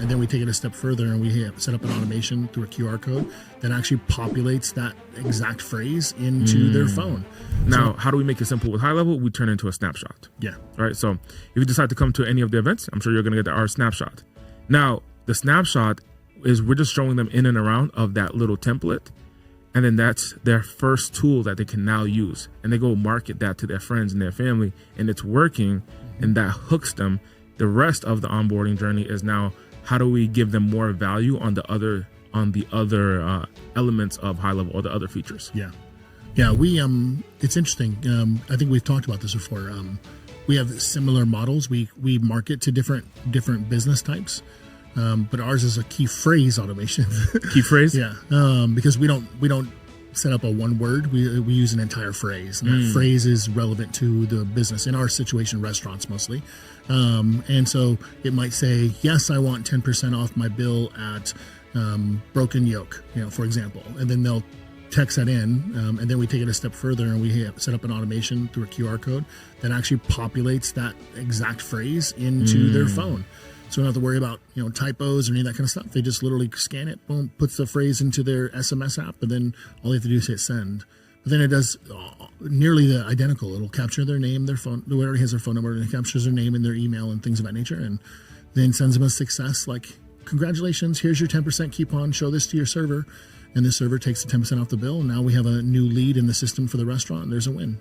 And then we take it a step further and we set up an automation through a QR code that actually populates that exact phrase into their phone. Now, how do we make it simple with HighLevel? We turn it into a snapshot. Yeah. Right. So if you decide to come to any of the events, I'm sure you're going to get our snapshot. Now, the snapshot is we're just showing them in and around of that little template. And then that's their first tool that they can now use. And they go market that to their friends and their family. And it's working. And that hooks them. The rest of the onboarding journey is now, how do we give them more value on the other elements of HighLevel or the other features? Yeah. We it's interesting. I think we've talked about this before. We have similar models. We market to different business types, but ours is a key phrase automation. Key phrase? Yeah. Because we don't set up a one word. We use an entire phrase, and that phrase is relevant to the business. In our situation, restaurants mostly. And so it might say, yes, I want 10% off my bill at Broken Yoke, for example. And then they'll text that in, and then we take it a step further and we set up an automation through a QR code that actually populates that exact phrase into their phone. So we don't have to worry about typos or any of that kind of stuff. They just literally scan it, boom, puts the phrase into their SMS app, and then all they have to do is hit send. But then it does nearly the identical. It'll capture their name, their phone, whoever has their phone number, and it captures their name and their email and things of that nature, and then sends them a success like, congratulations, here's your 10% coupon, show this to your server. And the server takes the 10% off the bill, and now we have a new lead in the system for the restaurant, and there's a win.